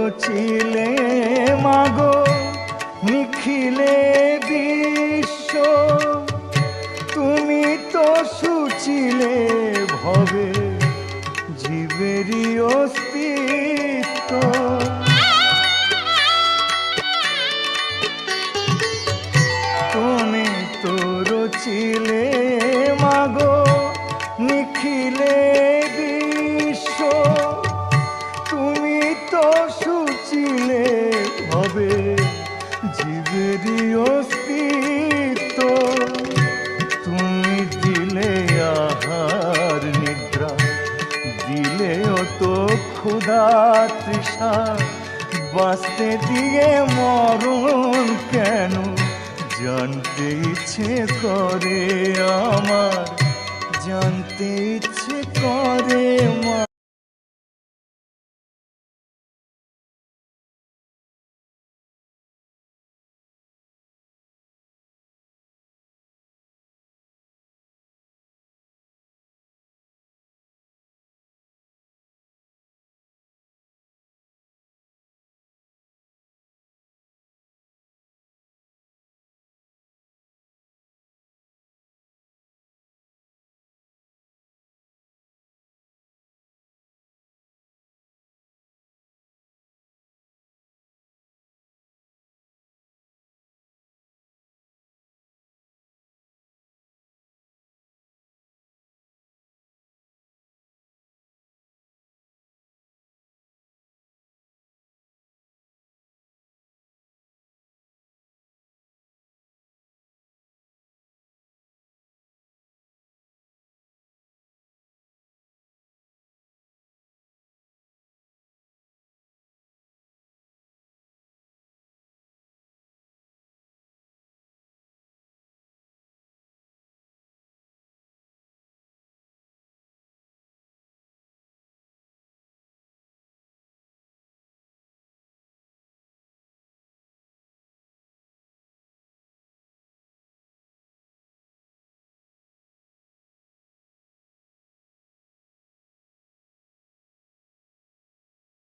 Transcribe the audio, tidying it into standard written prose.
রচিলে মাগো নিখিলে বিশ্ব, তুমি তো সুচিলে ভবে জীবেরই অস্তিত্ব। তুমি তো রচিলে মাগো নিখিলে বিশ্ব, তুমি তো সুচিলে হবে জীবেরই অস্তিত্ব। তুমি দিলে আহার নিদ্রা, দিলে তো ক্ষুধা তৃষা, বাঁচতে দিয়ে মরণ কেন জানতে ইচ্ছে করে আমার, জানতে ইচ্ছে করে মা।